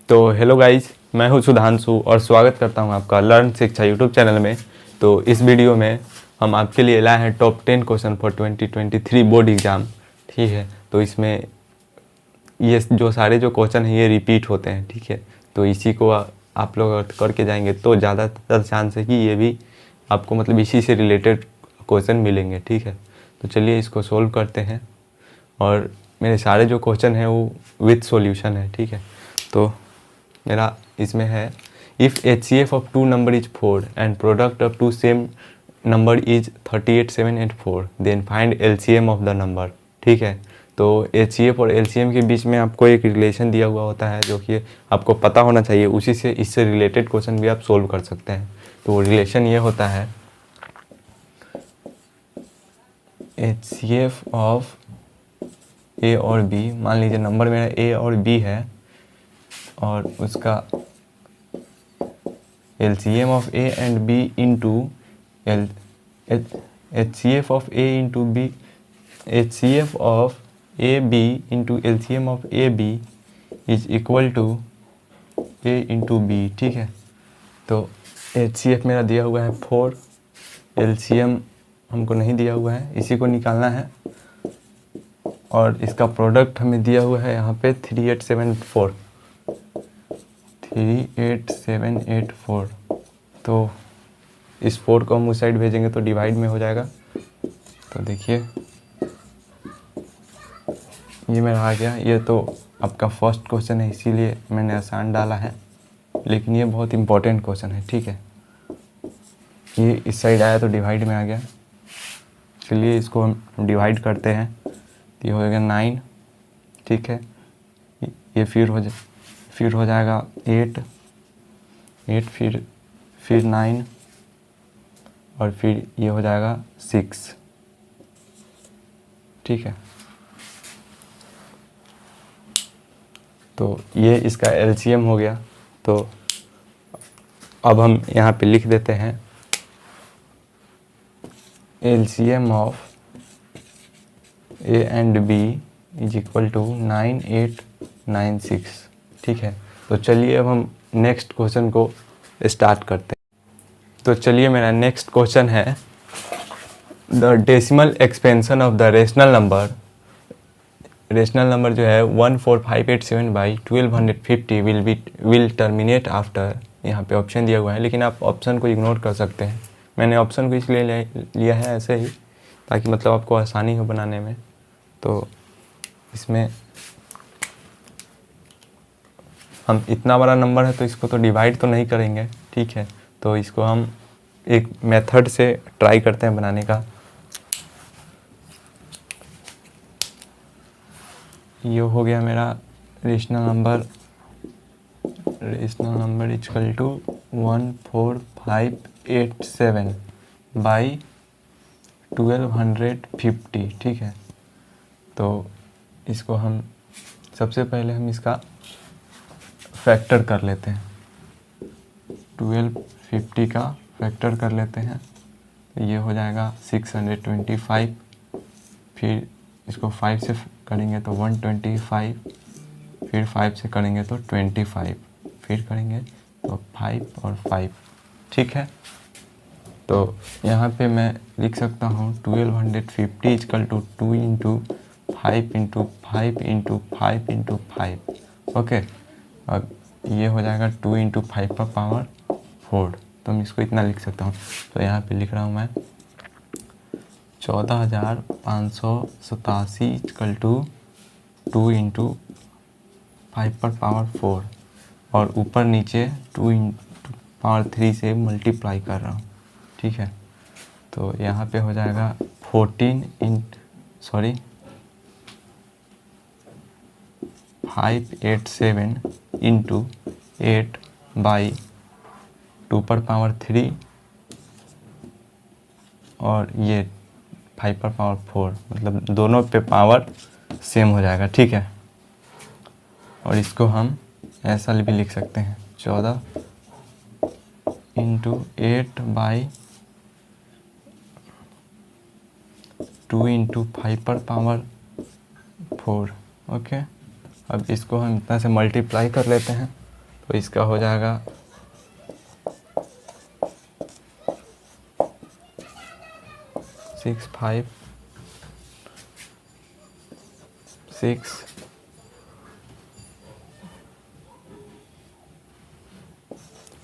तो hello guys, मैं हूं सुधांशु और स्वागत करता हूं आपका लर्न शिक्षा यूट्यूब चैनल में। तो इस वीडियो में हम आपके लिए लाए हैं top 10 question for 2023 board exam. ठीक है, तो इसमें ये जो सारे जो क्वेश्चन हैं ये रिपीट होते हैं। ठीक है, तो इसी को आप लोग करके जाएंगे तो ज़्यादातर चांस है कि ये भी आपको मतलब इसी से रिलेटेड क्वेश्चन मिलेंगे। ठीक है, तो चलिए इसको सोल्व करते हैं। और मेरे सारे जो क्वेश्चन हैं वो विथ सॉल्यूशन है। ठीक है, तो मेरा इसमें है if HCF of two number is 4 and product of two same number is 38, 7 and 4 then find LCM of the number. ठीक है, तो HCF और LCM के बीच में आपको एक रिलेशन दिया हुआ होता है जो कि आपको पता होना चाहिए, उसी से इससे रिलेटेड क्वेश्चन भी आप सोल्व कर सकते हैं। तो रिलेशन ये होता है HCF ऑफ A और B। मान लीजिए नंबर मेरा A और B है और उसका LCM of A and B into HCF of A into B, HCF of AB into LCM of AB is equal to A into B। ठीक है, तो HCF मेरा दिया हुआ है 4, LCM हमको नहीं दिया हुआ है, इसी को निकालना है। और इसका प्रोडक्ट हमें दिया हुआ है यहाँ पे 3874। तो इस 4 को हम उस साइड भेजेंगे तो डिवाइड में हो जाएगा। तो देखिए ये मेरा आ गया। ये तो आपका फर्स्ट क्वेश्चन है इसीलिए मैंने आसान डाला है, लेकिन ये बहुत इंपॉर्टेंट क्वेश्चन है। ठीक है, ये इस साइड आया तो डिवाइड में आ गया। चलिए इसको हम डिवाइड करते हैं। ये हो जाएगा 9। ठीक है, ये फिर हो जाएगा 8 फिर 9 और फिर ये हो जाएगा 6। ठीक है, तो ये इसका LCM हो गया। तो अब हम यहाँ पे लिख देते हैं LCM of A and B is equal to 9896। ठीक है, तो चलिए अब हम नेक्स्ट क्वेश्चन को स्टार्ट करते हैं। तो चलिए मेरा नेक्स्ट क्वेश्चन है the decimal expansion of the rational number जो है 14587 बाई 1250 विल टर्मिनेट आफ्टर। यहाँ पे ऑप्शन दिया हुआ है, लेकिन आप ऑप्शन को इग्नोर कर सकते हैं। मैंने ऑप्शन को इसलिए लिया है ऐसे ही ताकि मतलब आपको आसानी हो बनाने में। तो इसमें हम इतना बड़ा नंबर है तो इसको तो डिवाइड तो नहीं करेंगे। ठीक है, तो इसको हम एक मेथड से ट्राई करते हैं बनाने का। ये हो गया मेरा rational number equal to 14587 by 1250। ठीक है, तो इसको हम सबसे पहले हम इसका फैक्टर कर लेते हैं। 1250 का फैक्टर कर लेते हैं तो ये हो जाएगा 625। फिर इसको 5 से करेंगे तो 125, फिर 5 से करेंगे तो 25, फिर करेंगे तो 5 और 5। ठीक है, तो यहाँ पे मैं लिख सकता हूँ 1250 equal to 2 into 5 into 5 into 5 into 5। Okay, अब ये हो जाएगा 2 इंटू 5 पर पावर 4। तो मैं इसको इतना लिख सकता हूँ। तो यहाँ पे लिख रहा हूँ मैं 14587 इक्वल टू 2 इंटू 5 पर पावर 4 और ऊपर नीचे 2 इंटू पावर 3 से मल्टीप्लाई कर रहा हूँ। ठीक है, तो यहाँ पे हो जाएगा 587 इंटू 8 बाई 2 पर पावर 3 और ये 5 पर पावर 4, मतलब दोनों पे पावर सेम हो जाएगा। ठीक है, और इसको हम ऐसा भी लिख सकते हैं 14 इंटू 8 बाई 2 इंटू 5 पर पावर 4। ओके, अब इसको हम इतना से मल्टीप्लाई कर लेते हैं तो इसका हो जाएगा 6 5 6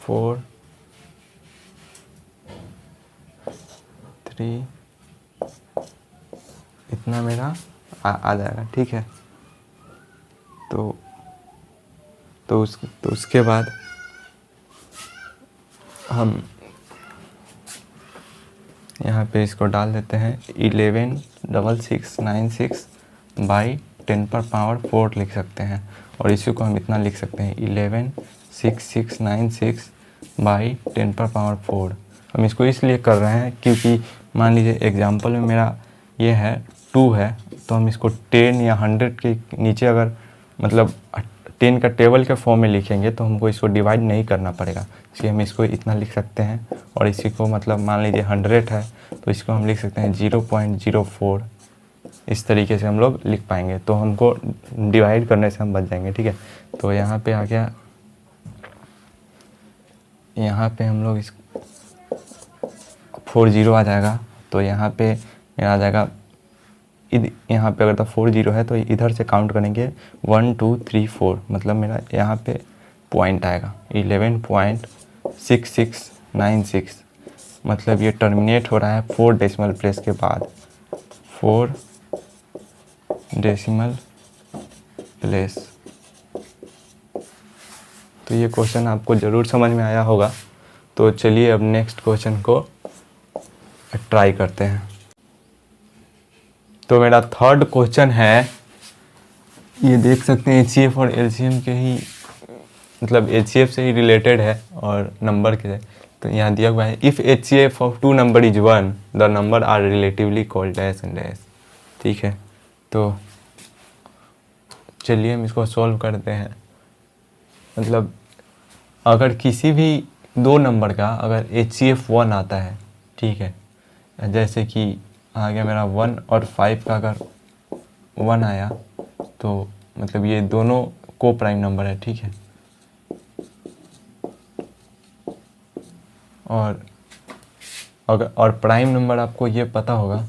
4 3 इतना मेरा आ जाएगा। ठीक है, तो उसके बाद हम यहाँ पे इसको डाल देते हैं 116696 बाई 10⁻4 लिख सकते हैं, और इसी को हम इतना लिख सकते हैं 116696 बाई 10⁻4। हम इसको इसलिए कर रहे हैं क्योंकि मान लीजिए एग्जाम्पल में मेरा ये है 2 है, तो हम इसको 10 या 100 के नीचे अगर मतलब 10 का टेबल के फॉर्म में लिखेंगे तो हमको इसको डिवाइड नहीं करना पड़ेगा, इसलिए हम इसको इतना लिख सकते हैं। और इसी को मतलब मान लीजिए 100 है तो इसको हम लिख सकते हैं 0.04। इस तरीके से हम लोग लिख पाएंगे, तो हमको डिवाइड करने से हम बच जाएंगे। ठीक है, तो यहाँ पे आ गया, यहाँ पे हम लोग इस 40 आ जाएगा, तो यहाँ पे आ जाएगा, यहाँ पे अगर तो 40 है तो इधर से काउंट करेंगे 1 2 3 4, मतलब मेरा यहाँ पे पॉइंट आएगा 11.6696, मतलब ये टर्मिनेट हो रहा है 4 डेसिमल प्लेस के बाद, 4 डेसिमल प्लेस। तो ये क्वेश्चन आपको ज़रूर समझ में आया होगा। तो चलिए अब नेक्स्ट क्वेश्चन को ट्राई करते हैं। तो मेरा थर्ड क्वेश्चन है, ये देख सकते हैं HCF और LCM के ही मतलब HCF से ही रिलेटेड है और नंबर के है। तो यहाँ दिया हुआ है if HCF of 2 number is 1 the number are relatively called dash and dash. ठीक है, तो चलिए हम इसको सॉल्व करते हैं। मतलब अगर किसी भी 2 नंबर का अगर HCF 1 आता है, ठीक है, जैसे कि आ गया मेरा 1 और 5 का अगर 1 आया तो मतलब ये दोनों को प्राइम नंबर है। ठीक है, और प्राइम नंबर आपको ये पता होगा,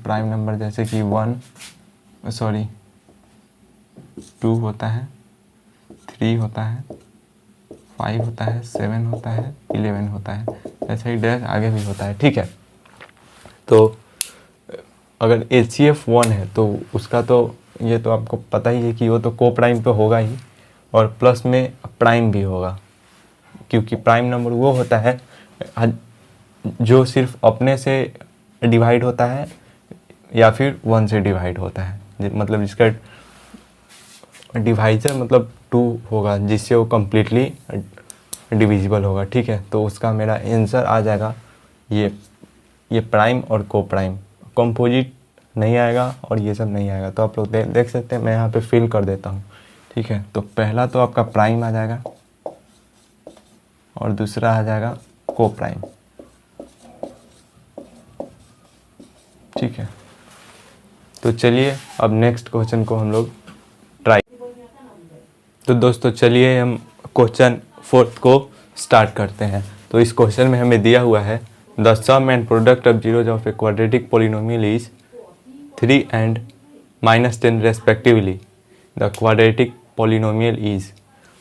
प्राइम नंबर जैसे कि 2 होता है, 3 होता है, 5 होता है, 7 होता है, 11 होता है, ऐसे ही डैश आगे भी होता है। ठीक है, तो अगर HCF 1 है तो उसका तो ये तो आपको पता ही है कि वो तो को प्राइम पे होगा ही, और प्लस में प्राइम भी होगा, क्योंकि प्राइम नंबर वो होता है जो सिर्फ अपने से डिवाइड होता है या फिर 1 से डिवाइड होता है, मतलब जिसका डिवाइजर मतलब 2 होगा, जिससे वो कम्प्लीटली डिविजिबल होगा। ठीक है, तो उसका मेरा आंसर आ जाएगा ये प्राइम और को प्राइम, कंपोजिट नहीं आएगा और ये सब नहीं आएगा। तो आप लोग देख सकते हैं, मैं यहाँ पे फिल कर देता हूँ। ठीक है, तो पहला तो आपका प्राइम आ जाएगा और दूसरा आ जाएगा को प्राइम। ठीक है, तो चलिए अब नेक्स्ट क्वेश्चन को हम लोग ट्राई। तो दोस्तों चलिए हम क्वेश्चन 4 को स्टार्ट करते हैं। तो इस क्वेश्चन में हमें दिया हुआ है the sum and product of zeros of a quadratic polynomial is 3 and -10 respectively. The quadratic polynomial is,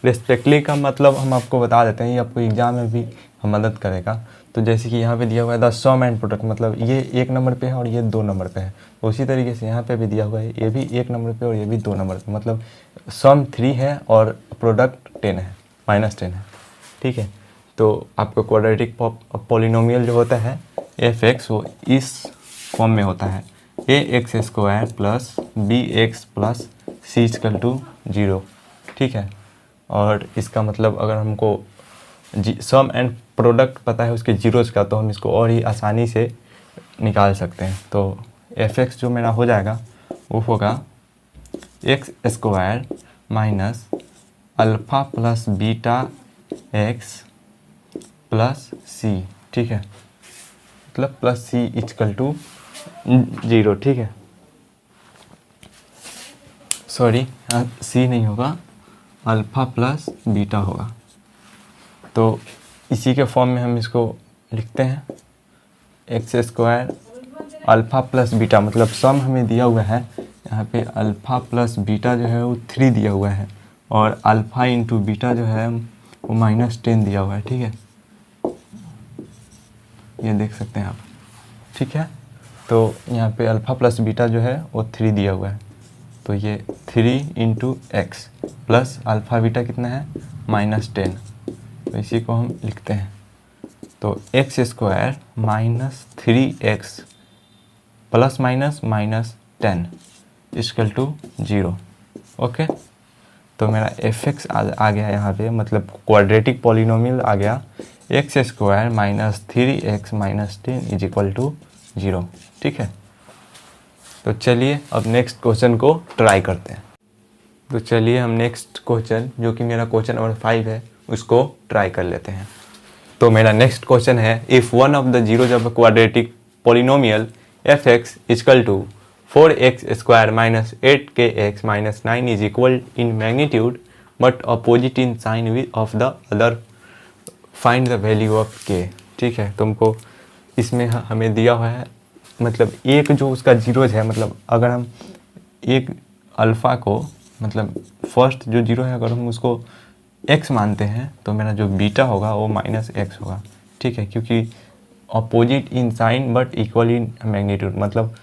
respectively का मतलब हम आपको बता देते हैं, ये आपको एग्जाम में भी मदद करेगा। तो जैसे कि यहाँ पे दिया हुआ है द सम एंड प्रोडक्ट, मतलब ये 1 नंबर पे है और ये 2 नंबर पे है। उसी तरीके से यहाँ पे भी दिया हुआ है, ये भी 1 नंबर पे और ये भी 2 नंबर पे, मतलब सम 3 है और प्रोडक्ट 10 है, -10 है। ठीक है, तो आपको क्वाड्रेटिक पोलिनोमियल जो होता है f(x) वो इस फॉर्म में होता है ax² plus bx plus c=0। ठीक है, और इसका मतलब अगर हमको सम एंड प्रोडक्ट पता है उसके जीरोज का, तो हम इसको और ही आसानी से निकाल सकते हैं। तो f(x) जो मेरा हो जाएगा वो होगा x² minus alpha plus beta x plus c। ठीक है, मतलब प्लस c=0। ठीक है, सॉरी यहाँ सी नहीं होगा, अल्फ़ा प्लस बीटा होगा। तो इसी के फॉर्म में हम इसको लिखते हैं, x square alpha plus beta, मतलब सम हमें दिया हुआ है यहाँ पे अल्फ़ा प्लस बीटा जो है वो 3 दिया हुआ है, और अल्फ़ा इंटू बीटा जो है वो -10 दिया हुआ है। ठीक है, ये देख सकते हैं आप। ठीक है, तो यहाँ पे अल्फ़ा प्लस बीटा जो है वो 3 दिया हुआ है, तो ये 3 into x plus alpha beta कितना है -10, तो इसी को हम लिखते हैं। तो x square -3x plus minus -10 equal to 0। Okay, तो मेरा एफ एक्स आ गया यहाँ पे, मतलब क्वाड्रेटिक पॉलिनोमियल आ गया, x square -3x -10 is equal to 0। ठीक है, तो चलिए अब नेक्स्ट क्वेश्चन को ट्राई करते हैं। तो चलिए हम नेक्स्ट क्वेश्चन, जो कि मेरा क्वेश्चन नंबर 5 है, उसको ट्राई कर लेते हैं। तो मेरा नेक्स्ट क्वेश्चन है, if one of the zeros of quadratic polynomial f x equal to 4x square -8kx -9 is equal in magnitude but opposite in sign with of the other, find the value of k। ठीक है, तुमको इसमें हमें दिया हुआ है, मतलब एक जो उसका जीरोज है, मतलब अगर हम एक अल्फ़ा को, मतलब फर्स्ट जो जीरो है, अगर हम उसको x मानते हैं तो मेरा जो बीटा होगा वो -x होगा। ठीक है, क्योंकि opposite in sign but equal in magnitude, मतलब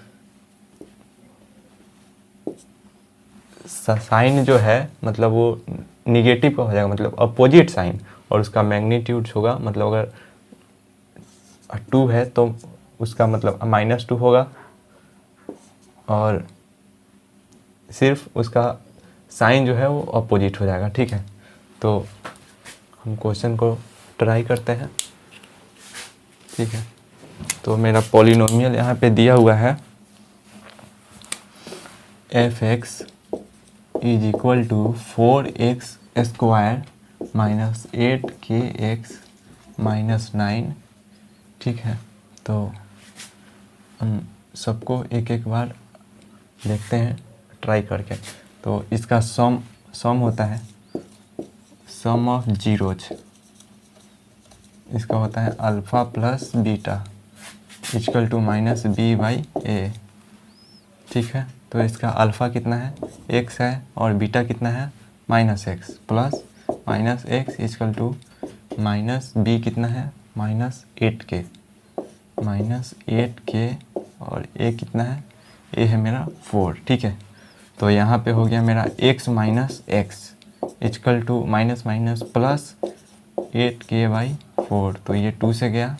साइन जो है मतलब वो निगेटिव का हो जाएगा, मतलब अपोजिट साइन, और उसका मैग्नीट्यूड होगा, मतलब अगर 2 है तो उसका मतलब -2 होगा, और सिर्फ उसका साइन जो है वो अपोजिट हो जाएगा। ठीक है, तो हम क्वेश्चन को ट्राई करते हैं। ठीक है, तो मेरा पॉलिनोमियल यहाँ पे दिया हुआ है, f x is equal to 4x square -8kx -9। ठीक है, तो हम सबको एक एक बार देखते हैं ट्राई करके। तो इसका सम होता है सम ऑफ जीरोज, इसका होता है alpha plus beta equal to -b/a। ठीक है, तो इसका अल्फ़ा कितना है x है, और बीटा कितना है -x, plus -x equal to -b कितना है -8k और a कितना है, a है मेरा 4। ठीक है, तो यहाँ पे हो गया मेरा x -x equal to minus plus 8k/4, तो ये 2 से गया,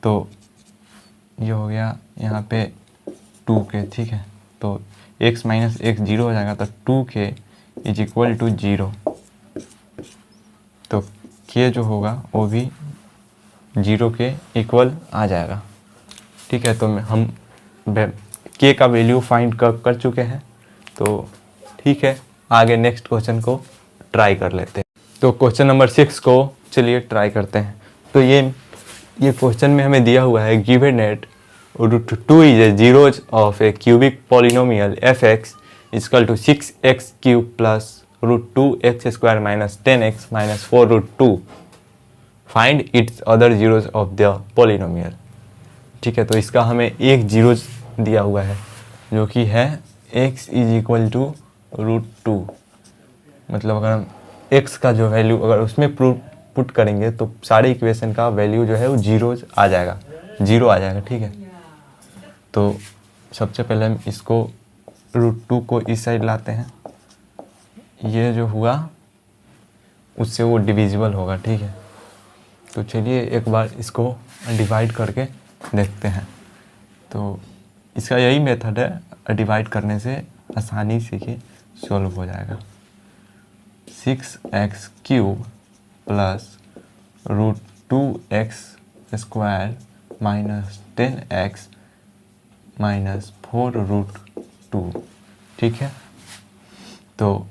तो ये हो गया यहाँ पे 2k। ठीक है, तो x -x 0 हो जाएगा, तो 2k इज इक्वल टू 0, तो k जो होगा वो भी 0 के इक्वल आ जाएगा। ठीक है, तो हम k का वैल्यू फाइंड कर चुके हैं, तो ठीक है, आगे नेक्स्ट क्वेश्चन को ट्राई कर लेते हैं। तो क्वेश्चन नंबर 6 को चलिए ट्राई करते हैं। तो ये क्वेश्चन में हमें दिया हुआ है, given at √2 is a zeros of a cubic polynomial f x equal to 6x³ plus √2x square -10x -4√2, find its other zeros of the polynomial. ठीक है, तो इसका हमें एक जीरोज दिया हुआ है, जो कि है x इज इक्वल टू √2, मतलब अगर हम x का जो वैल्यू अगर उसमें पुट करेंगे तो सारे इक्वेशन का वैल्यू जो है वो जीरोज आ जाएगा, 0 आ जाएगा। ठीक है, तो सबसे पहले हम इसको √2 को इस साइड लाते हैं, ये जो हुआ उससे वो डिविजिबल होगा। ठीक है, तो चलिए एक बार इसको डिवाइड करके देखते हैं। तो इसका यही मेथड है, डिवाइड करने से आसानी से ही सॉल्व हो जाएगा। 6x³ plus √2x square -10x -4√2। ठीक है, तो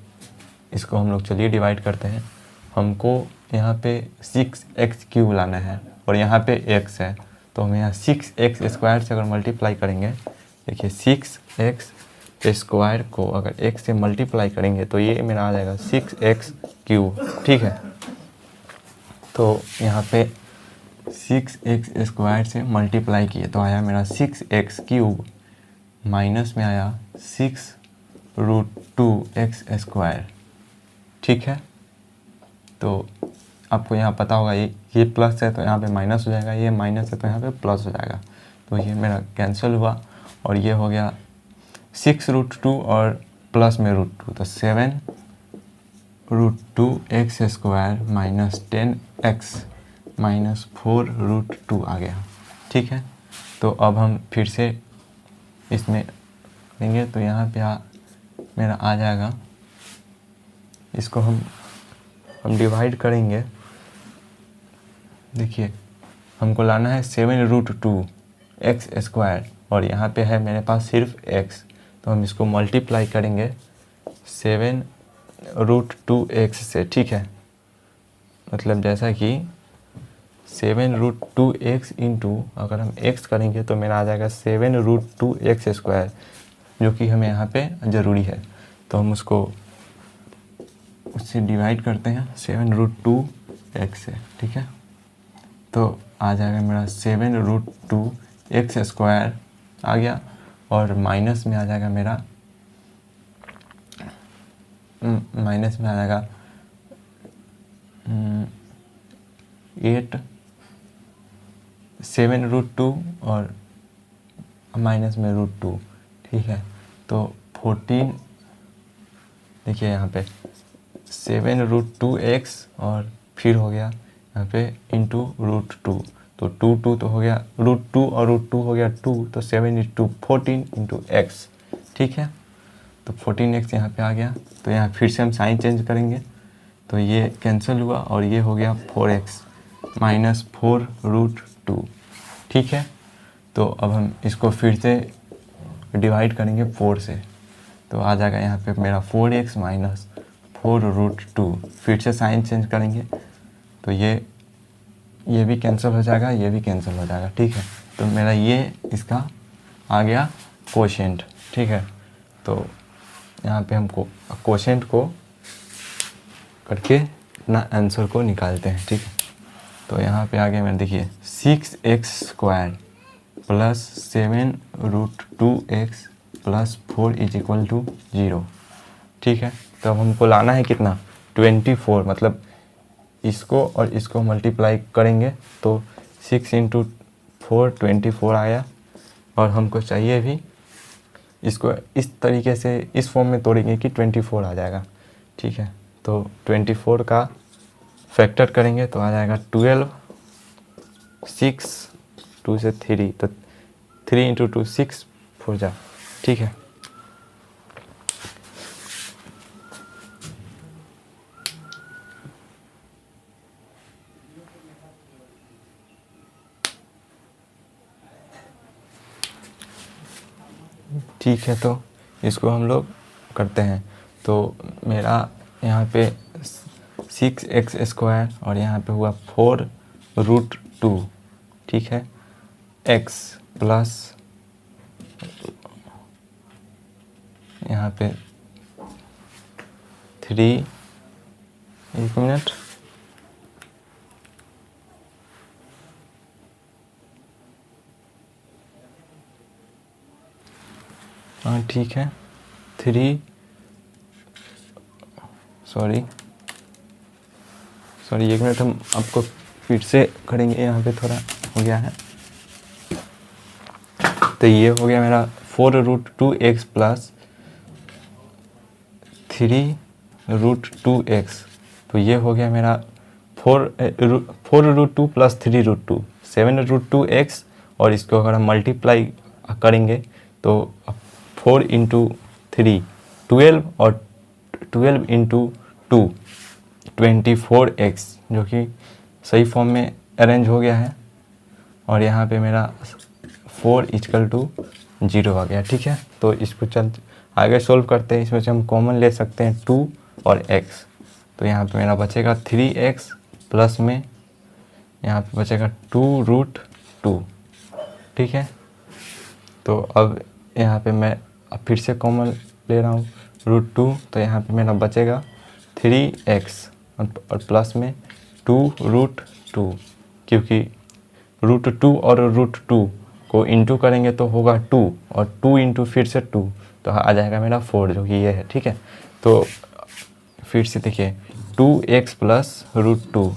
इसको हम लोग चलिए डिवाइड करते हैं। हमको यहाँ पे 6x³ लाना है और यहाँ पे x है, तो हम यहाँ 6x² से अगर मल्टीप्लाई करेंगे, देखिए 6x स्क्वायर को अगर x से मल्टीप्लाई करेंगे तो ये मेरा आ जाएगा 6x³। ठीक है, तो यहाँ पे 6x स्क्वायर से मल्टीप्लाई किए तो आया मेरा 6x³ माइनस में आया 6√2x²। ठीक है, तो आपको यहाँ पता होगा ये प्लस है तो यहाँ पे माइनस हो जाएगा, ये माइनस है तो यहाँ पे प्लस हो जाएगा। तो ये मेरा कैंसिल हुआ और ये हो गया 6√2 और प्लस में √2 तो 7√2x² माइनस 10x माइनस 4√2 आ गया। ठीक है, तो अब हम फिर से इसमें देंगे तो यहाँ पे मेरा आ जाएगा, इसको हम डिवाइड करेंगे। देखिए हमको लाना है 7√2x² और यहाँ पे है मेरे पास सिर्फ x, तो हम इसको मल्टीप्लाई करेंगे 7√2x से। ठीक है, मतलब जैसा कि 7√2x इंटू अगर हम x करेंगे तो मेरा आ जाएगा 7√2x², जो कि हमें यहाँ पे ज़रूरी है। तो हम उससे डिवाइड करते हैं 7√2x से। ठीक है, तो आ जाएगा मेरा 7√2x² आ गया और माइनस में आ जाएगा मेरा 8 7√2 और माइनस में √2। ठीक है, तो 14, देखिए यहाँ पे 7√2x और फिर हो गया यहाँ पे इंटू √2, तो 2 तो हो गया √2 और √2 हो गया 2, तो 7×2 14 इंटू x। ठीक है, तो 14x यहाँ पे आ गया। तो यहाँ फिर से हम साइन चेंज करेंगे तो ये कैंसिल हुआ और ये हो गया 4x माइनस 4√2। ठीक है, तो अब हम इसको फिर से डिवाइड करेंगे 4 से तो आ जाएगा यहाँ पे मेरा 4x माइनस 4√2। फिर से साइन चेंज करेंगे तो ये भी कैंसिल हो जाएगा, ये भी कैंसिल हो जाएगा। ठीक है, तो मेरा ये इसका आ गया कोशेंट। ठीक है, तो यहाँ पे हमको कोशेंट को करके अपना आंसर को निकालते हैं। ठीक है, तो यहाँ पे आगे मैंने देखिए 6x² प्लस 7√2x प्लस 4 = 0। ठीक है, तो अब हमको लाना है कितना 24, मतलब इसको और इसको मल्टीप्लाई करेंगे तो 6 × 4 24 आया और हमको चाहिए भी इसको इस तरीके से इस फॉर्म में तोड़ेंगे कि 24 आ जाएगा। ठीक है, तो 24 का फैक्टर करेंगे तो आ जाएगा 12, 6 2 से 3 तो 3 × 2 6 4 जा। ठीक है, ठीक है, तो इसको हम लोग करते हैं। तो मेरा यहाँ पे 6x² और यहाँ पे हुआ 4√2। ठीक है, x प्लस यहाँ पे 3, एक मिनट, हाँ ठीक है 3 सॉरी एक मिनट, हम आपको फिर से करेंगे, यहाँ पे थोड़ा हो गया है। तो ये हो गया मेरा 4√2x प्लस 3√2x, तो ये हो गया मेरा 4√2 प्लस 3√2 7√2x और इसको अगर हम मल्टीप्लाई करेंगे तो 4 × 3 12 और 12 × 2 24x, जो कि सही फॉर्म में अरेंज हो गया है और यहाँ पे मेरा 4 = 0 आ गया। ठीक है, तो इसको चल आगे सोल्व करते हैं। इसमें से हम कॉमन ले सकते हैं 2 और x, तो यहाँ पे मेरा बचेगा 3x प्लस में यहाँ पे बचेगा 2√2। ठीक है, तो अब यहाँ पे मैं अब फिर से कॉमन ले रहा हूँ √2, तो यहाँ पे मेरा बचेगा 3x और प्लस में 2√2, क्योंकि √2 और √2 को इंटू करेंगे तो होगा 2 और 2 इंटू फिर से 2, तो आ जाएगा मेरा 4 जो कि ये है। ठीक है, तो फिर से देखिए 2x प्लस √2,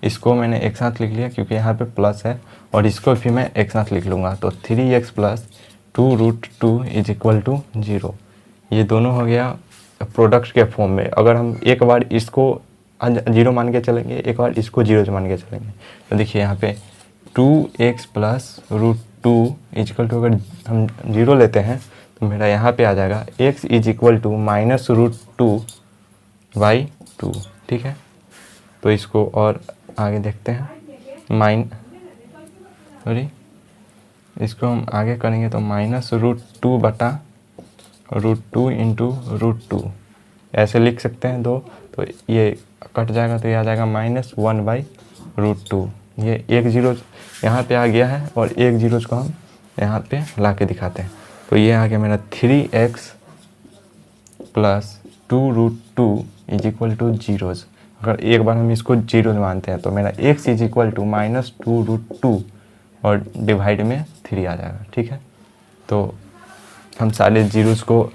इसको मैंने एक साथ लिख लिया क्योंकि यहाँ पे प्लस है, और इसको भी मैं एक साथ लिख लूँगा, तो 3x plus 2√2 is equal to 0। ये दोनों हो गया प्रोडक्ट के फॉर्म में। अगर हम एक बार इसको 0 मान के चलेंगे, एक बार इसको 0 मान के चलेंगे, तो देखिए यहाँ पे 2x plus √2 is equal to, अगर हम 0 लेते हैं तो मेरा यहाँ पे आ जाएगा x इज इक्वल टू -√2/2। ठीक है, तो इसको और आगे देखते हैं, इसको हम आगे करेंगे तो -√2/√2 इंटू √2 ऐसे लिख सकते हैं दो, तो ये कट जाएगा तो ये आ जाएगा -1/√2। ये एक 0 यहाँ पे आ गया है और एक 0 को हम यहाँ पे ला के दिखाते हैं, तो ये आ गया मेरा 3x plus 2√2 is equal to 0। अगर एक बार हम इसको 0 मानते हैं तो मेरा x इज इक्वल टू -2√2 और डिवाइड में 3 आ जाएगा। ठीक है, तो हम सारे जीरोस को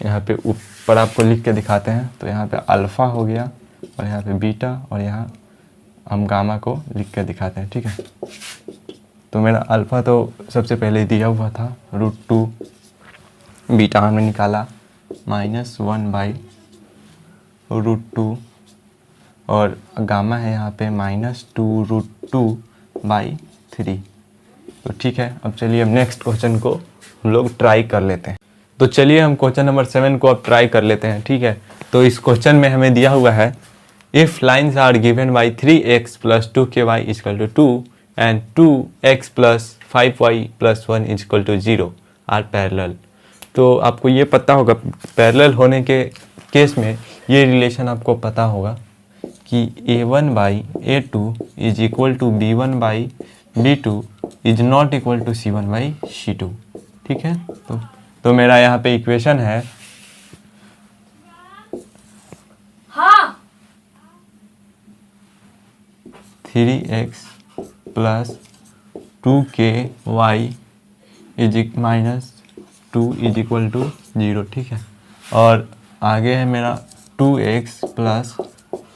यहाँ पे ऊपर आपको लिख के दिखाते हैं, तो यहाँ पे अल्फ़ा हो गया और यहाँ पे बीटा, और यहाँ हम गामा को लिख के दिखाते हैं। ठीक है, तो मेरा अल्फ़ा तो सबसे पहले दिया हुआ था √2, बीटा हमने निकाला -1/√2 और गामा है यहाँ पे -2√2/3। तो ठीक है, अब चलिए अब नेक्स्ट क्वेश्चन को हम लोग ट्राई कर लेते हैं। तो चलिए हम क्वेश्चन नंबर 7 को अब ट्राई कर लेते हैं। ठीक है, तो इस क्वेश्चन में हमें दिया हुआ है if lines are given by 3x plus 2ky is equal to 2 and 2x plus 5y plus 1 is equal to 0 are parallel. तो आपको ये पता होगा पैरेलल होने के केस में ये रिलेशन आपको पता होगा कि a1/a2 is equal to b1/b2 is not equal to c1/c2। ठीक है, तो मेरा यहाँ पे इक्वेशन है हाँ 3x plus 2ky -2 is equal to 0। ठीक है, और आगे है मेरा 2x plus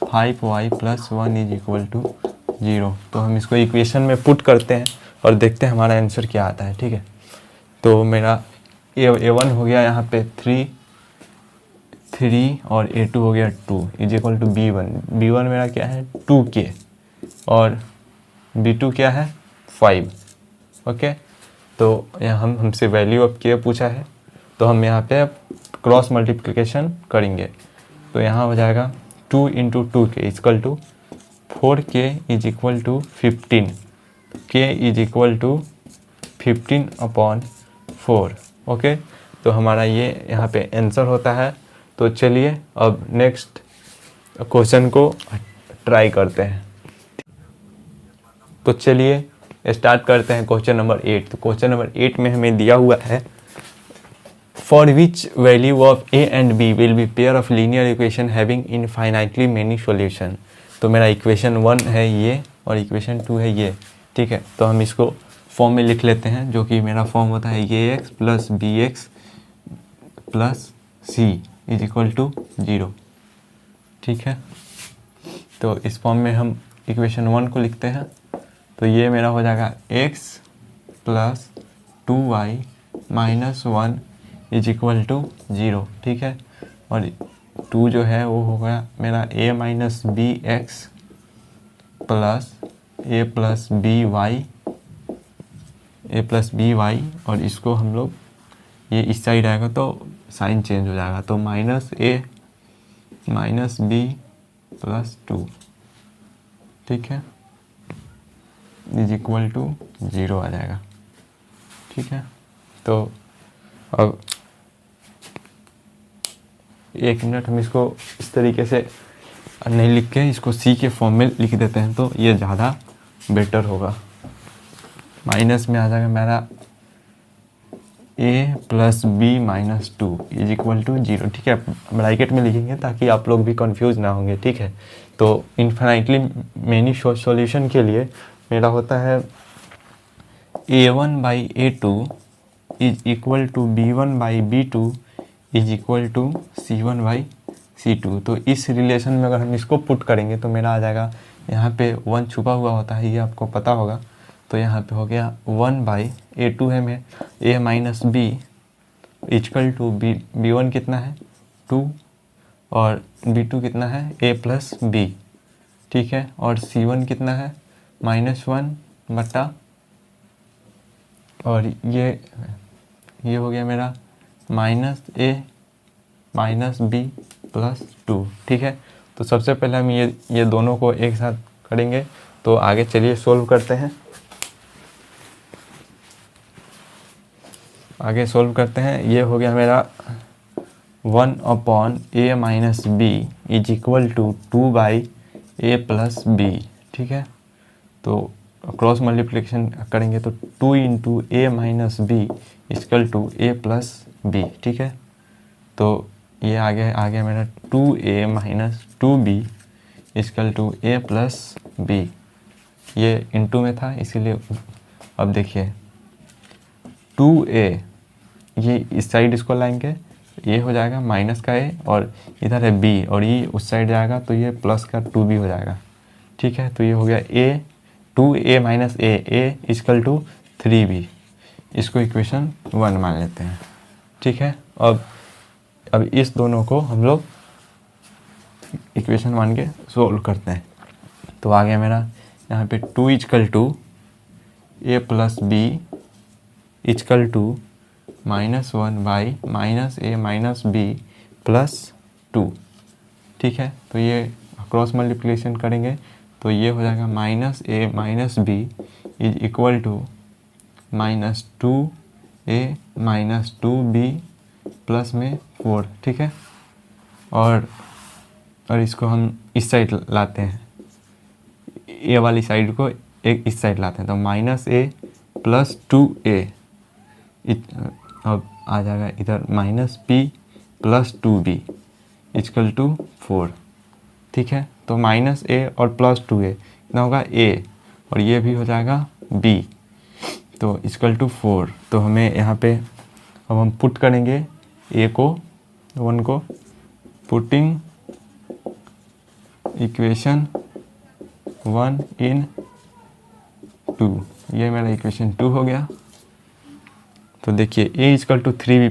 5y plus 1 is equal to 0। तो हम इसको इक्वेशन में पुट करते हैं और देखते हैं हमारा आंसर क्या आता है। ठीक है, तो मेरा a1 हो गया यहाँ पे 3 और a2 हो गया 2 इज इक्वल टू b1 मेरा क्या है 2k और b2 क्या है 5। ओके, तो यहाँ हमसे वैल्यू ऑफ k पूछा है, तो हम यहाँ पे क्रॉस मल्टीप्लिकेशन करेंगे, तो यहाँ हो जाएगा 2 into 2k is equal to 4k is equal to 15, k is equal to 15/4। Okay, तो हमारा ये यहाँ पे आंसर होता है। तो चलिए अब नेक्स्ट क्वेश्चन को ट्राई करते हैं। तो चलिए स्टार्ट करते हैं क्वेश्चन नंबर 8। तो क्वेश्चन नंबर 8 में हमें दिया हुआ है for which value of a and b will be pair of linear equation having infinitely many solution. तो मेरा इक्वेशन 1 है ये और इक्वेशन 2 है ये। ठीक है, तो हम इसको फॉर्म में लिख लेते हैं, जो कि मेरा फॉर्म होता है ax plus bx plus c is equal to 0। ठीक है, तो इस फॉर्म में हम इक्वेशन 1 को लिखते हैं, तो ये मेरा हो जाएगा x plus 2y minus 1 is equal to 0। ठीक है, और 2 जो है वो होगा मेरा a minus b x plus a plus b y, और इसको हम लोग ये इस साइड आएगा तो साइन चेंज हो जाएगा, तो minus a minus b plus 2। ठीक है, इज इक्वल टू 0 आ जाएगा। ठीक है, तो अब एक मिनट हम इसको इस तरीके से नहीं लिख के इसको सी के फॉर्म में लिख देते हैं, तो ये ज़्यादा बेटर होगा। माइनस में आ जाएगा मेरा A plus B minus 2 is equal to 0। ठीक है, ब्रैकेट में लिखेंगे ताकि आप लोग भी कंफ्यूज ना होंगे। ठीक है, तो इन्फिनाइटली मेनी सॉल्यूशन के लिए मेरा होता है a1/a2 is equal to b1/b2 is equal to c1/c2। तो इस रिलेशन में अगर हम इसको पुट करेंगे तो मेरा आ जाएगा, यहाँ पे 1 छुपा हुआ होता है, ये आपको पता होगा। तो यहाँ पे हो गया 1/a2 है में a minus b equal to b1 कितना है 2 और b2 कितना है a प्लस बी। ठीक है, और c1 कितना है -1 बटा, और ये हो गया मेरा -a माइनस बी प्लस 2। ठीक है, तो सबसे पहले हम ये दोनों को एक साथ करेंगे। तो आगे चलिए सोल्व करते हैं। ये हो गया मेरा 1/a minus b is equal to 2/a plus b. ठीक है, तो क्रॉस मल्टीप्लिकेशन करेंगे तो 2 into a minus b equal to a plus b. ठीक है, तो ये आ गया मेरा 2a minus 2b equal to a plus b. ये इंटू में था इसीलिए। अब देखिए 2a, ये इस साइड इसको लाएंगे, ये हो जाएगा माइनस का a और इधर है b और ये उस साइड जाएगा तो ये प्लस का 2b हो जाएगा। ठीक है, तो ये हो गया a 2a minus a equal to 3b। इसको इक्वेशन 1 मान लेते हैं। ठीक है, अब इस दोनों को हम लोग इक्वेशन 1 के सोल्व करते हैं। तो आ गया मेरा यहाँ पे 2 equal to a plus b equal to -1 minus a minus b plus 2। ठीक है, तो ये क्रॉस मल्टीप्लिकेशन करेंगे तो ये हो जाएगा -a minus b is equal to -2a minus 2b plus में 4। ठीक है, और इसको हम इस साइड लाते हैं, ए वाली साइड को एक इस साइड लाते हैं तो -a प्लस 2a अब आ जाएगा इधर -b plus 2b equal to 4। ठीक है, तो -a और प्लस 2a कितना होगा a और ये भी हो जाएगा b, तो इक्वल टू 4। तो हमें यहाँ पे अब हम पुट करेंगे a को 1 को, पुटिंग इक्वेशन 1 इन 2। ये मेरा इक्वेशन 2 हो गया। तो देखिए a इक्वल टू 3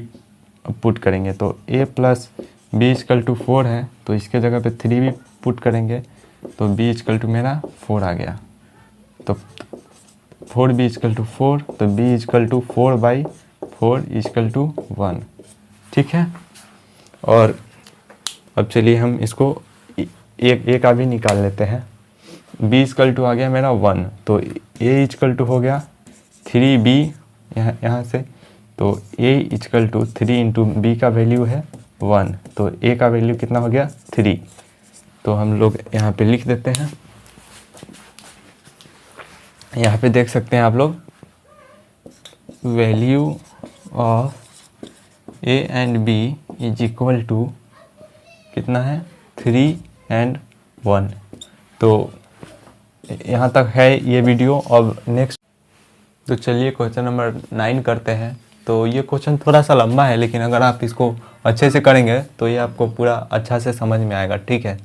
पुट करेंगे तो a plus b equal to 4 है, तो इसके जगह पे 3 भी पुट करेंगे तो b इक्वल टू मेरा 4 आ गया। तो 4b इक्वल टू 4, तो b equal to 4/4 equal to 1। ठीक है, और अब चलिए हम इसको एक का भी निकाल लेते हैं। b इक्वल टू आ गया मेरा 1, तो a इक्वल टू हो गया 3b यहाँ से, तो a equal to 3 into b का वैल्यू है 1, तो a का वैल्यू कितना हो गया 3। तो हम लोग यहाँ पे लिख देते हैं। यहाँ पे देख सकते हैं आप लोग, value of a and b is equal to कितना है 3 एंड 1। तो यहाँ तक है ये वीडियो। अब नेक्स्ट, तो चलिए क्वेश्चन नंबर 9 करते हैं। तो ये क्वेश्चन थोड़ा सा लंबा है, लेकिन अगर आप इसको अच्छे से करेंगे तो ये आपको पूरा अच्छा से समझ में आएगा। ठीक है,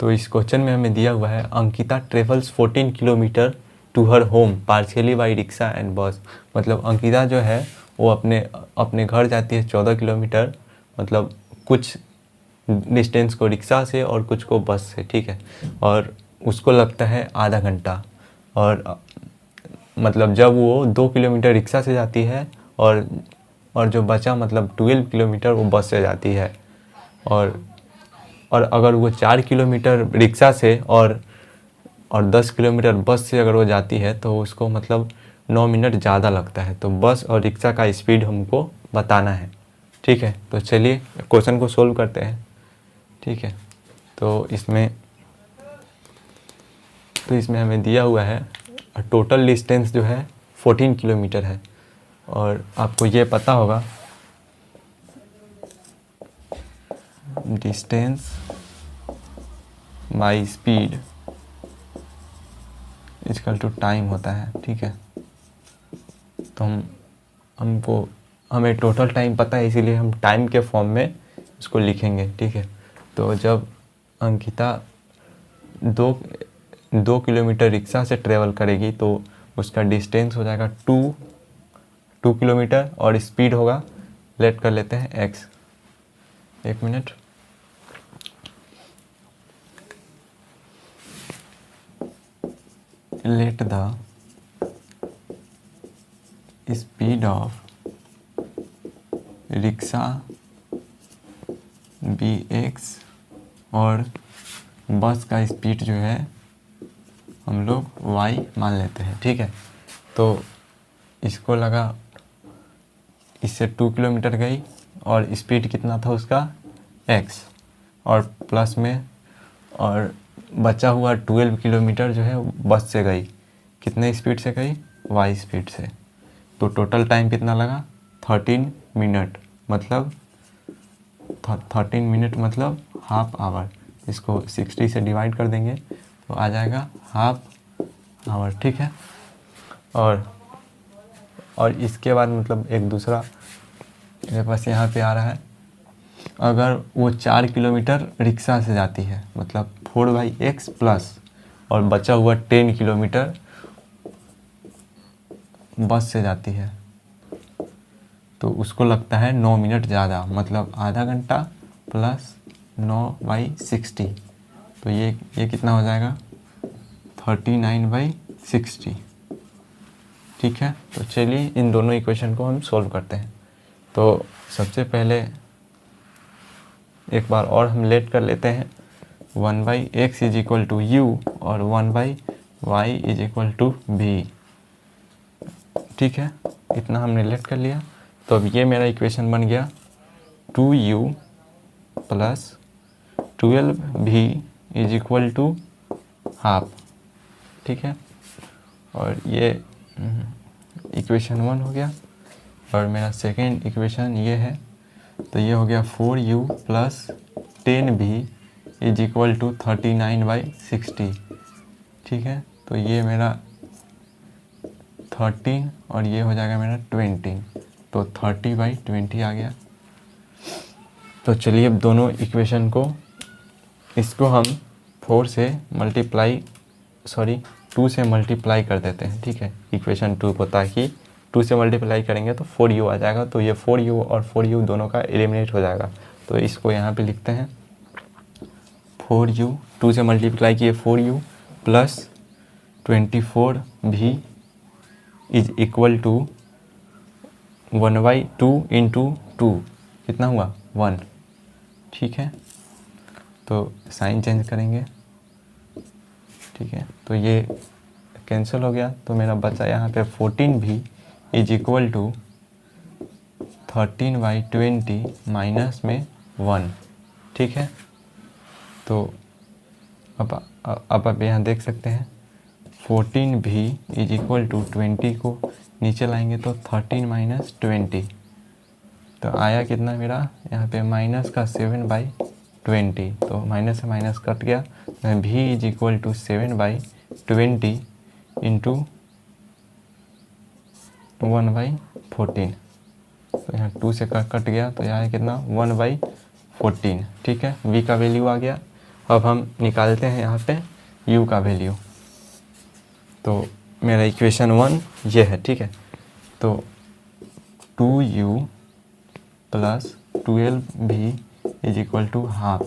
तो इस क्वेश्चन में हमें दिया हुआ है Ankita travels 14 kilometre to her home partially by rickshaw and bus. मतलब अंकिता जो है वो अपने घर जाती है 14 किलोमीटर, मतलब कुछ डिस्टेंस को रिक्शा से और कुछ को बस से। ठीक है, और उसको लगता है आधा घंटा। और मतलब जब वो 2 किलोमीटर रिक्शा से जाती है और जो बचा मतलब 12 किलोमीटर वो बस से जाती है। और अगर वो 4 किलोमीटर रिक्शा से और 10 किलोमीटर बस से अगर वो जाती है तो उसको मतलब 9 मिनट ज़्यादा लगता है। तो बस और रिक्शा का स्पीड हमको बताना है। ठीक है, तो चलिए क्वेश्चन को सोल्व करते हैं। ठीक है, तो इसमें हमें दिया हुआ है टोटल डिस्टेंस जो है 14 किलोमीटर है। और आपको ये पता होगा distance by speed equal to time होता है, ठीक है। तो हमें टोटल टाइम पता है, इसीलिए हम टाइम के फॉर्म में इसको लिखेंगे, ठीक है। तो जब अंकिता 2 किलोमीटर रिक्शा से ट्रेवल करेगी तो उसका डिस्टेंस हो जाएगा 2 किलोमीटर और स्पीड होगा, लेट कर लेते हैं x। एक minute, let the speed of rickshaw be x और बस का स्पीड जो है हम लोग y मान लेते हैं, ठीक है। तो इसको लगा, इससे 2 किलोमीटर गई और स्पीड कितना था उसका x, और प्लस में और बचा हुआ 12 किलोमीटर जो है बस से गई, कितने स्पीड से गई y स्पीड से। तो टोटल टाइम कितना लगा 13 मिनट, मतलब 13 मिनट मतलब हाफ आवर। इसको 60 से डिवाइड कर देंगे तो आ जाएगा हाफ आवर, ठीक है। और इसके बाद मतलब एक दूसरा मेरे पास यहाँ पे आ रहा है, अगर वो 4 किलोमीटर रिक्शा से जाती है मतलब 4/x प्लस और बचा हुआ 10 किलोमीटर बस से जाती है तो उसको लगता है 9 मिनट ज़्यादा, मतलब आधा घंटा प्लस 9/60, तो ये कितना हो जाएगा 39/60, ठीक है। तो चलिए इन दोनों इक्वेशन को हम सॉल्व करते हैं। तो सबसे पहले एक बार और हम लेट कर लेते हैं 1/x is equal to you और 1/y is equal to v, ठीक है। इतना हमने लेट कर लिया। तो अब ये मेरा इक्वेशन बन गया 2u plus 12v is equal to half, ठीक है। और ये इक्वेशन 1 हो गया और मेरा सेकेंड इक्वेशन ये है, तो ये हो गया 4u plus 10v is equal to 39/60, ठीक है। तो ये मेरा 13 और ये हो जाएगा मेरा 20, तो 30/20 आ गया। तो चलिए अब दोनों इक्वेशन को, इसको हम 2 से मल्टीप्लाई कर देते हैं, ठीक है, इक्वेशन 2 को, ताकि 2 से मल्टीप्लाई करेंगे तो 4u आ जाएगा। तो ये 4u और 4u दोनों का एलिमिनेट हो जाएगा। तो इसको यहाँ पे लिखते हैं 4u, 2 से मल्टीप्लाई किए 4u plus 24v is equal to 1/2 into 2, कितना हुआ 1, ठीक है। तो साइन चेंज करेंगे, ठीक है। तो ये कैंसिल हो गया, तो मेरा बचा यहाँ पे 14v is equal to 13/20 minus में 1, ठीक है। तो अब आप यहाँ देख सकते हैं 14v इज इक्वल टू 20 को नीचे लाएंगे तो 13 माइनस 20, तो आया कितना मेरा यहाँ पे माइनस का 7/20, तो माइनस से माइनस कट गया, तो v is equal to 7/20 into 1/14, तो यहाँ 2 से कट गया, तो यहाँ कितना 1/14, ठीक है। v का वैल्यू आ गया। अब हम निकालते हैं यहाँ पे u का वैल्यू। तो मेरा इक्वेशन 1 ये है, ठीक है। तो 2u plus 12v is equal to half,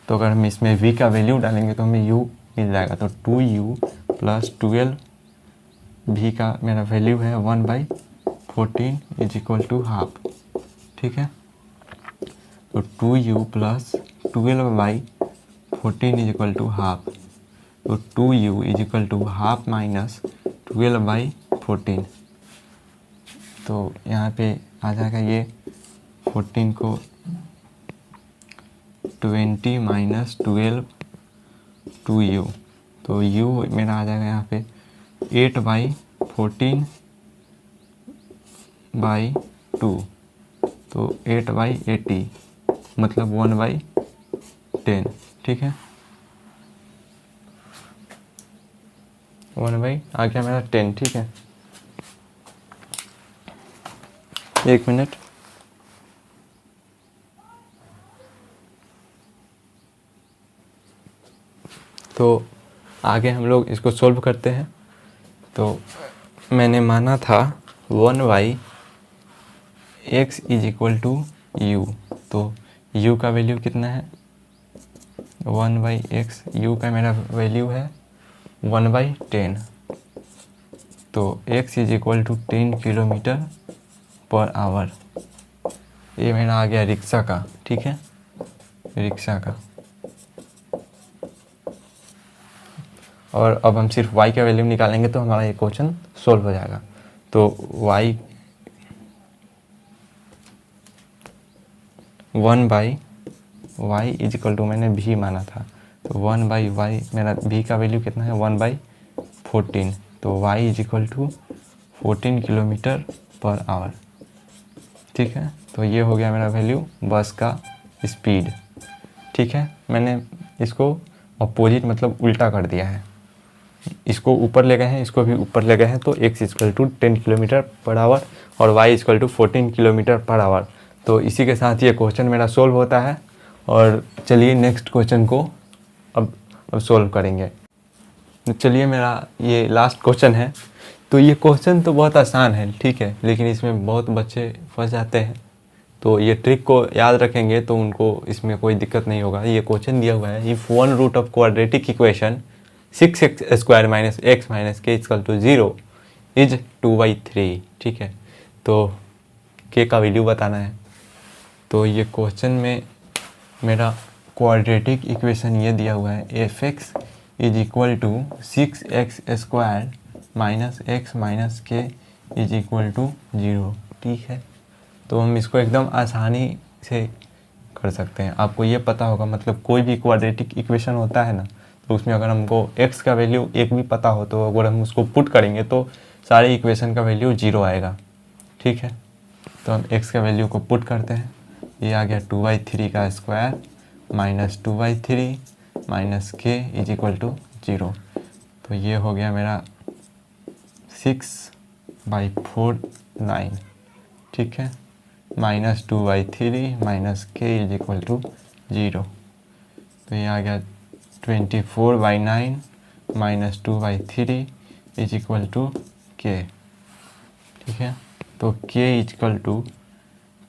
तो अगर हम इसमें v का वैल्यू डालेंगे तो हमें u मिल जाएगा। तो 2u प्लस 12v का मेरा वैल्यू है 1/14 इज इक्वल टू हाफ, ठीक है। तो 2u plus 12/14 is equal to half, तो 2u is equal to half minus 12/14, तो यहाँ पे आ जाएगा ये 14 को 20 माइनस 12 2u, तो u मेरा आ जाएगा यहाँ पे 8/14 बाई 2, तो 8/80 मतलब 1/10, ठीक है। 1 आ गया मेरा 10, ठीक है। 1 मिनट। तो आगे हम लोग इसको सॉल्व करते हैं। तो मैंने माना था 1/x is equal to u, तो u का वैल्यू कितना है 1/x, u का मेरा वैल्यू है 1/10, तो x is equal to 10 kilometre per hour. ये मेरा आ गया रिक्शा का, ठीक है, रिक्शा का। और अब हम सिर्फ y का वैल्यू निकालेंगे तो हमारा ये क्वेश्चन सोल्व हो जाएगा। तो y 1/y is equal to, मैंने v माना था, तो 1/y मेरा v का वैल्यू कितना है 1/14, तो y is equal to 14 kilometre per hour, ठीक है। तो ये हो गया मेरा वैल्यू बस का स्पीड, ठीक है। मैंने इसको अपोजिट मतलब उल्टा कर दिया है, इसको ऊपर ले गए हैं, इसको भी ऊपर ले गए हैं, तो x equal to 10 kilometre per hour और y equal to 14 kilometre per hour. तो इसी के साथ ये क्वेश्चन मेरा सोल्व होता है। और चलिए नेक्स्ट क्वेश्चन को अब सोल्व करेंगे। तो चलिए मेरा ये लास्ट क्वेश्चन है। तो ये क्वेश्चन तो बहुत आसान है, ठीक है, लेकिन इसमें बहुत बच्चे फंस जाते हैं। तो ये ट्रिक को याद रखेंगे तो उनको इसमें कोई दिक्कत नहीं होगा। ये क्वेश्चन दिया हुआ है, if one root of quadratic equation 6x² - x - k = 0 is 2/3, ठीक है। तो k का वैल्यू बताना है। तो ये क्वेश्चन में मेरा क्वाड्रेटिक इक्वेशन ये दिया हुआ है, f(x) is equal to 6x² - x - k is equal to 0, ठीक है। तो हम इसको एकदम आसानी से कर सकते हैं। आपको ये पता होगा, मतलब कोई भी क्वाड्रेटिक इक्वेशन होता है ना, तो उसमें अगर हमको x का वैल्यू 1 भी पता हो तो अगर हम उसको पुट करेंगे तो सारे इक्वेशन का वैल्यू 0 आएगा, ठीक है। तो हम x का वैल्यू को पुट करते हैं, ये आ गया 2/3 का square minus 2/3 minus k is equal to 0। तो ये हो गया मेरा 6/49, ठीक है, minus 2/3 minus k is equal to 0। तो ये आ गया 24/9 minus 2/3 is equal to k, ठीक है। तो k इक्वल टू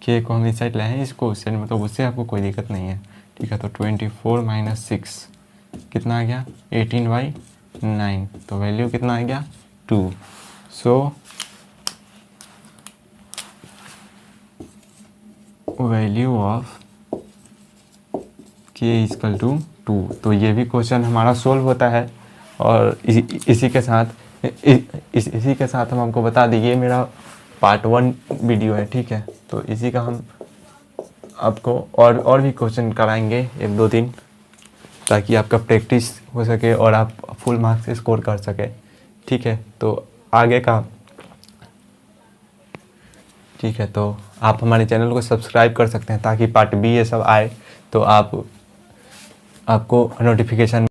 k को हम इस साइड लाए हैं, इसको उस साइड, मतलब उससे आपको कोई दिक्कत नहीं है, ठीक है। तो 24 - 6 कितना आ गया 18/9, तो वैल्यू कितना आ गया 2। So value of k equal to 2। तो ये भी क्वेश्चन हमारा सोल्व होता है। और इसी के साथ हम आपको बता दें, ये मेरा पार्ट 1 वीडियो है, ठीक है। तो इसी का हम आपको और भी क्वेश्चन कराएंगे 1-2 दिन, ताकि आपका प्रैक्टिस हो सके और आप फुल मार्क्स स्कोर कर सके, ठीक है। तो आगे का, ठीक है, तो आप हमारे चैनल को सब्सक्राइब कर सकते हैं ताकि पार्ट B ये सब आए तो आपको नोटिफिकेशन